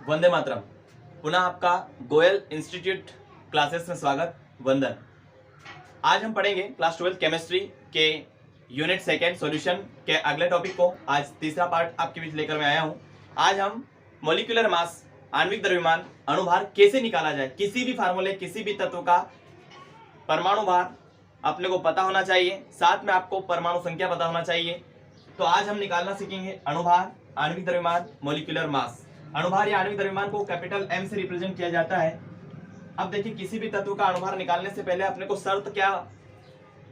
वंदे मातरम। पुनः आपका Goyal institute classes में स्वागत। वंदन। आज हम पढ़ेंगे क्लास 12 केमिस्ट्री के यूनिट सेकेंड सॉल्यूशन के अगले टॉपिक को। आज तीसरा पार्ट आपके बीच लेकर मैं आया हूं। आज हम मॉलिक्यूलर मास, आणविक द्रव्यमान, अणुभार कैसे निकाला जाए। किसी भी फार्मूले, किसी भी तत्व का परमाणु भार अपने को पता होना चाहिए, साथ में आपको परमाणु संख्या पता होना चाहिए। तो आज हम निकालना सीखेंगे अणुभार, आणविक द्रव्यमान, मॉलिक्यूलर मास। अणुभार या आणविक द्रव्यमान को कैपिटल एम से रिप्रेजेंट किया जाता है। अब देखिए, किसी भी तत्व का अणुभार निकालने से पहले अपने को शर्त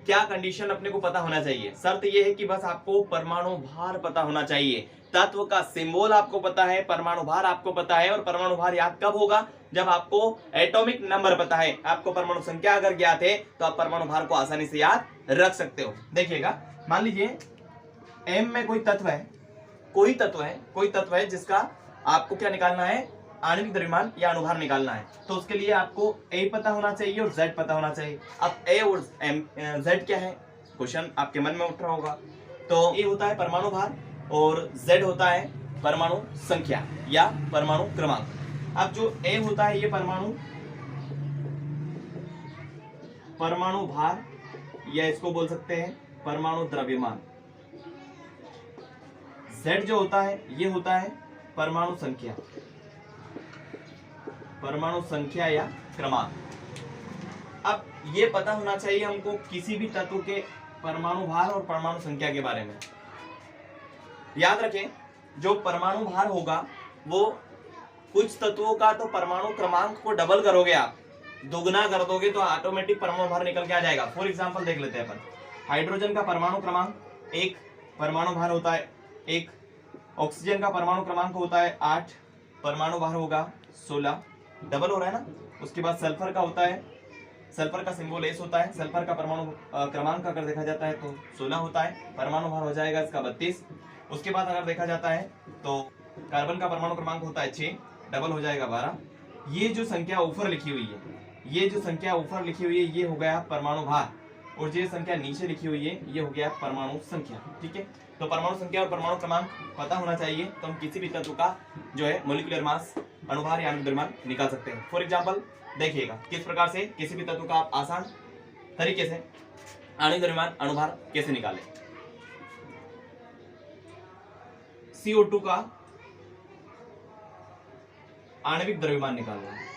क्या कंडीशन अपने को पता होना चाहिए। शर्त यह है कि बस आपको परमाणु भार पता होना चाहिए। तत्व का सिंबल आपको पता है, परमाणु भार आपको पता है। और परमाणु भार याद कब होगा? जब आपको एटॉमिक नंबर पता है। आपको परमाणु संख्या अगर ज्ञात है तो आप परमाणु भार को आसानी से याद रख सकते हो। देखिएगा, मान लीजिए एम में कोई तत्व है जिसका आपको क्या निकालना है? आणविक द्रव्यमान या अणुभार निकालना है। तो उसके लिए आपको ए पता होना चाहिए और जेड पता होना चाहिए। अब ए और जेड क्या है? क्वेश्चन आपके मन में उठ रहा होगा। तो ए होता है परमाणु भार और जेड होता है परमाणु संख्या या परमाणु क्रमांक। अब जो ए होता है ये परमाणु भार या इसको बोल सकते हैं परमाणु द्रव्यमान। Z जो होता है ये होता है परमाणु संख्या या क्रमांक। अब ये पता होना चाहिए हमको किसी भी तत्व के परमाणु भार और परमाणु संख्या के बारे में। याद रखें, जो परमाणु भार होगा वो कुछ तत्वों का तो परमाणु क्रमांक को डबल करोगे आप, दुगना कर दोगे तो ऑटोमेटिक परमाणु भार निकल के आ जाएगा। फॉर एग्जांपल देख लेते हैं अपन। हाइड्रोजन का परमाणु क्रमांक 1, परमाणु भार होता है 1। ऑक्सीजन का परमाणु क्रमांक होता है 8, परमाणु भार होगा 16। डबल हो रहा है ना। उसके बाद सल्फर का होता है, सल्फर का सिंबल एस होता है। सल्फर का परमाणु क्रमांक अगर देखा जाता है तो 16 होता है, परमाणु भार हो जाएगा इसका 32। उसके बाद अगर देखा जाता है तो कार्बन का परमाणु क्रमांक होता है 6, डबल हो जाएगा 12। ये जो संख्या ऊपर लिखी हुई है ये हो गया परमाणु भार, और जो संख्या नीचे लिखी हुई है ये हो गया परमाणु संख्या। ठीक है, तो परमाणु संख्या और परमाणु क्रमांक पता होना चाहिए तो हम किसी भी तत्व का जो है मॉलिक्यूलर मास, अणुभार या आणविक द्रव्यमान निकाल सकते हैं। फॉर एग्जांपल देखिएगा किस प्रकार से किसी भी तत्व का आप आसान तरीके से आणविक द्रव्यमान, अणुभार कैसे निकालें। CO2 का आणविक द्रव्यमान निकालना है।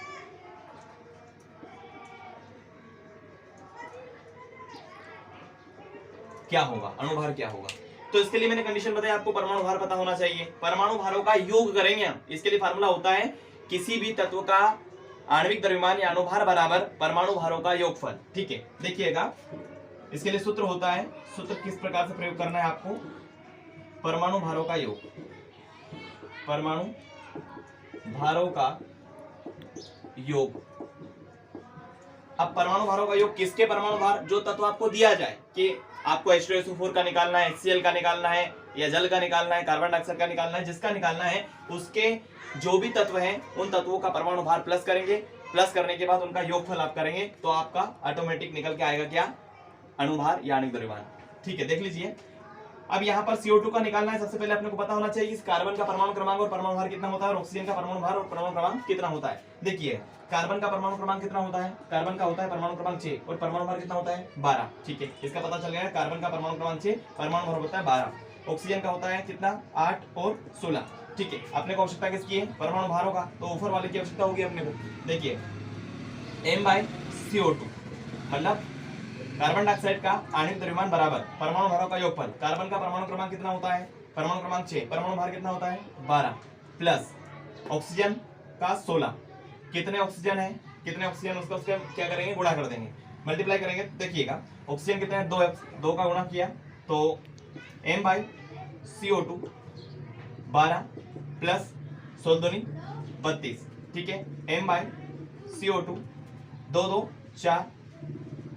क्या होगा? अणुभार क्या होगा? तो इसके लिए मैंने कंडीशन बताई, आपको परमाणु भार पता होना चाहिए। परमाणु भारों का योग करेंगे हम। इसके लिए फार्मूला होता है किसी भी तत्व का आणविक द्रव्यमान या अणुभार बराबर परमाणु भारों का योगफल। ठीक है, देखिएगा इसके लिए सूत्र होता है। सूत्र किस प्रकार से प्रयोग करना है आपको? परमाणु भारों का योग, परमाणु भारों का योग। अब परमाणु भारों का योग किसके परमाणु भार? जो तत्व आपको दिया जाए कि आपको H2SO4 का निकालना है, HCl का निकालना है, या जल का निकालना है, कार्बन डाइऑक्साइड का निकालना है, जिसका निकालना है उसके जो भी तत्व हैं उन तत्वों का परमाणु भार प्लस करेंगे। प्लस करने के बाद उनका योगफल आप करेंगे तो आपका ऑटोमेटिक निकल के आएगा क्या? अणुभार या आणविक द्रव्यमान। ठीक है, देख लीजिए। अब यहाँ पर CO2 का निकालना है। सबसे पहले अपने को पता होना चाहिए कि कार्बन का परमाणु क्रमांक और परमाणु भार कितना होता है और ऑक्सीजन का परमाणु भार और परमाणु क्रमांक कितना होता है। देखिए, कार्बन का परमाणु क्रमांक कितना होता है? कार्बन का होता है परमाणु क्रमांक 6 और परमाणु भार कितना होता है? 12। ठीक है, इसका पता चल गया। कार्बन का परमाणु क्रमांक 6, परमाणु भार होता है 12। ऑक्सीजन का होता है कितना? 8 और 16। ठीक है, अपने को आवश्यकता किसकी है? परमाणु भारों का। तो ऊपर वाले की आवश्यकता होगी अपने को। देखिए M/CO2 मतलब कार्बन डाइऑक्साइड का आणविक द्रव्यमान बराबर परमाणु भारों का योगफल। कार्बन का परमाणु क्रमांक कितना होता है? परमाणु क्रमांक 6, परमाणु भार कितना होता है? 12 प्लस ऑक्सीजन का 16। कितने ऑक्सीजन है? उसका क्या करेंगे? गुणा कर देंगे, मल्टीप्लाई करेंगे। देखिएगा ऑक्सीजन कितने हैं? 2 का गुणा किया तो M/CO2 12 प्लस 16 32। ठीक है, M/CO2 2 2 4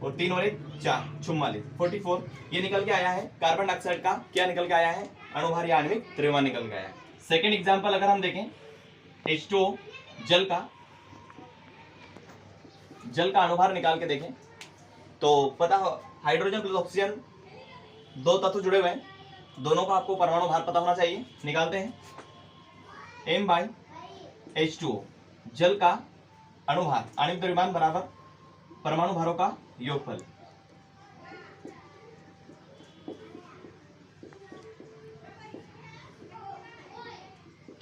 और 3 और 1 4 44 44। ये निकल के आया है कार्बन डाइऑक्साइड का क्या निकल के आया है? अणुभार या आणविक द्रव्यमान निकल के आया है। सेकेंड एग्जांपल अगर हम देखें, H2O जल का अणुभार निकाल के देखें तो पता हो हाइड्रोजन प्लस ऑक्सीजन 2 तत्व जुड़े हुए हैं, दोनों का आपको परमाणु भार पता होना चाहिए। निकालते हैं। H2O, जल का अणुभार आणविक द्रव्यमान बराबर परमाणु भारों का योगफल।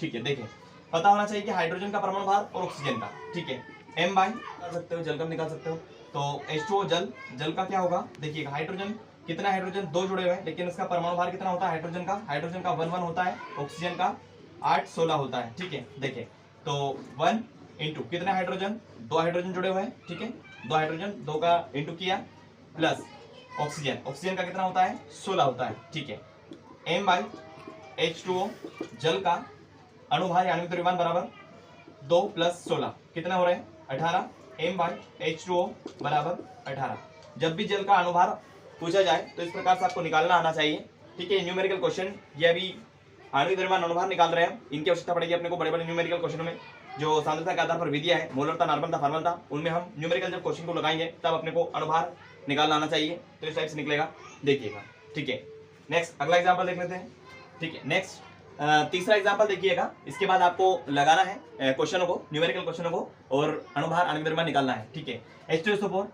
ठीक है, देखिए पता होना चाहिए कि हाइड्रोजन का परमाणु भार और ऑक्सीजन का। ठीक है, m बाई निकाल सकते हो, जल का निकाल सकते हो। तो H2O जल, जल का क्या होगा देखिएगा, हाइड्रोजन कितना, हाइड्रोजन 2 जुड़े हुए हैं, लेकिन उसका परमाणु भार कितना होता है हाइड्रोजन का 1 होता है, ऑक्सीजन का 8 16 होता है। ठीक है, देखिए तो 1 इंटू कितने हाइड्रोजन, 2 हाइड्रोजन जुड़े हुए हैं। ठीक है, 2 हाइड्रोजन 2 का इंटू किया, प्लस ऑक्सीजन, ऑक्सीजन का कितना होता है 16 होता है। ठीक है, m बाई H2O जल का अणुभार आणविक द्रव्यमान बराबर 2 + 16 कितना हो रहे हैं 18, m बाई H2O बराबर 18। जब भी जल का अणुभार पूछा जाए तो इस प्रकार से आपको निकालना आना चाहिए। ठीक है, न्यूमेरिकल क्वेश्चन, ये अभी आणविक द्रव्यमान अणुभार निकाल रहे हैं, इनकी आवश्यकता पड़ेगी अपने को बड़े बड़े न्यूमेरिकल क्वेश्चनों में। जो सांद्रता के आधार पर विधियां है, मोलर था, नॉर्मल था, फॉर्मल था, उनमें हम न्यूमेरिकल जब क्वेश्चन को लगाएंगे तब अपने को अणुभार निकालना आना चाहिए। तो इस टाइप से निकलेगा, देखिएगा। ठीक है, नेक्स्ट अगला एग्जाम्पल देख लेते हैं। ठीक है, नेक्स्ट तीसरा एग्जाम्पल देखिएगा, इसके बाद आपको लगाना है क्वेश्चनों को, न्यूमेरिकल क्वेश्चनों को, और अणुभार आणविक द्रव्यमान निकालना है। ठीक है, H2SO4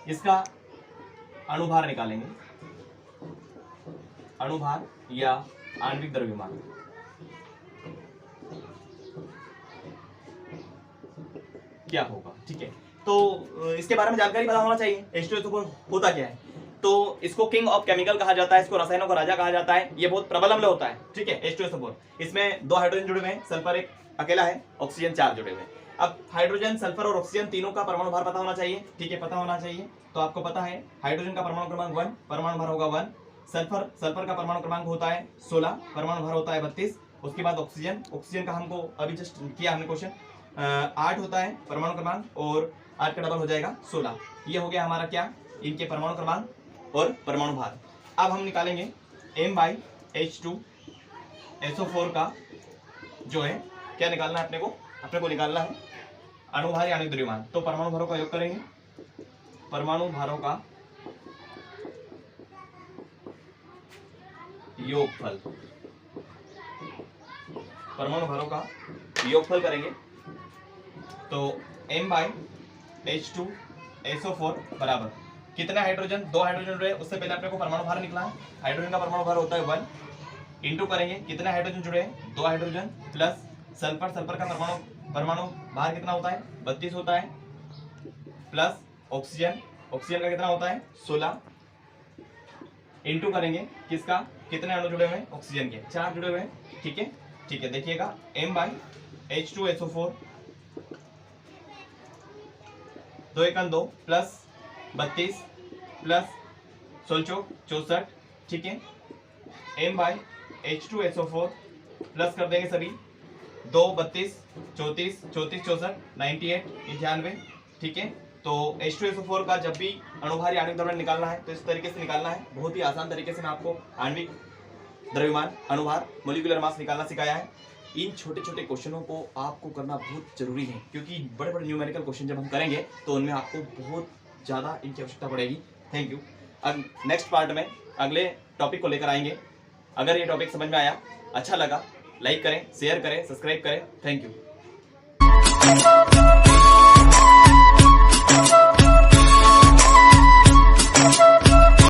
इसका अणुभार निकालेंगे, अणुभार या आणविक द्रव्यमान। क्या होगा, ठीक है, तो इसके बारे में जानकारी पता होना चाहिए। H2SO4 होता क्या है, तो इसको किंग ऑफ केमिकल कहा जाता है, इसको रसायनों का राजा कहा जाता है। ये बहुत प्रबल अम्ल होता है। ठीक है, H2SO4 इसमें 2 हाइड्रोजन जुड़े हुए हैं, सल्फर एक अकेला है, ऑक्सीजन 4 जुड़े हुए हैं। अब हाइड्रोजन, सल्फर और ऑक्सीजन तीनों का परमाणु भार पता होना चाहिए। ठीक है, पता होना चाहिए। तो आपको पता है हाइड्रोजन का परमाणु क्रमांक 1, परमाणु भार होगा 1। सल्फर का परमाणु क्रमांक होता है 16, परमाणु भार होता है 32। उसके बाद ऑक्सीजन का हमको अभी जस्ट किया हमने क्वेश्चन, 8 होता है परमाणु क्रमांक, और 8 का डबल हो जाएगा 16। ये हो गया हमारा क्या, इनके परमाणु क्रमांक और परमाणु भार। अब हम निकालेंगे m बाई H2SO4 का जो है क्या निकालना है अपने को निकालना है अणुभार या आणविक द्रव्यमान। तो परमाणु भारों का योग करेंगे, परमाणु भारों का योगफल, परमाणु भारों का योगफल करेंगे। तो m बाई H2SO4 बराबर कितने हाइड्रोजन, 2 हाइड्रोजन जुड़े, उससे पहले अपने को परमाणु भार निकला है। हाइड्रोजन का परमाणु भार होता है 1, इंटू करेंगे कितने हाइड्रोजन जुड़े हैं 2 हाइड्रोजन, प्लस सल्फर का परमाणु भार कितना होता है 32 होता है, प्लस ऑक्सीजन का कितना होता है 16, इंटू करेंगे किसका, कितने अणु जुड़े हुए हैं ऑक्सीजन के 4 जुड़े हुए हैं। ठीक है, देखिएगा m by H2SO4 2 × 2 plus 32 plus 16 64। ठीक है, m बाई H2SO4 प्लस कर देंगे सभी 2 32 34 34 64 98 98। ठीक है, तो H2SO4 का जब भी अणुभार या आणविक द्रव्यमान निकालना है तो इस तरीके से निकालना है। बहुत ही आसान तरीके से मैं आपको आणविक द्रव्यमान, अणुभार, मोलिकुलर मास निकालना सिखाया है। इन छोटे छोटे क्वेश्चनों को आपको करना बहुत जरूरी है, क्योंकि बड़े बड़े न्यूमेरिकल क्वेश्चन जब हम करेंगे तो उनमें आपको बहुत ज़्यादा इनकी आवश्यकता पड़ेगी। Thank you. अब नेक्स्ट पार्ट में अगले टॉपिक को लेकर आएंगे। अगर ये टॉपिक समझ में आया, अच्छा लगा, लाइक करें, शेयर करें, सब्सक्राइब करें। Thank you.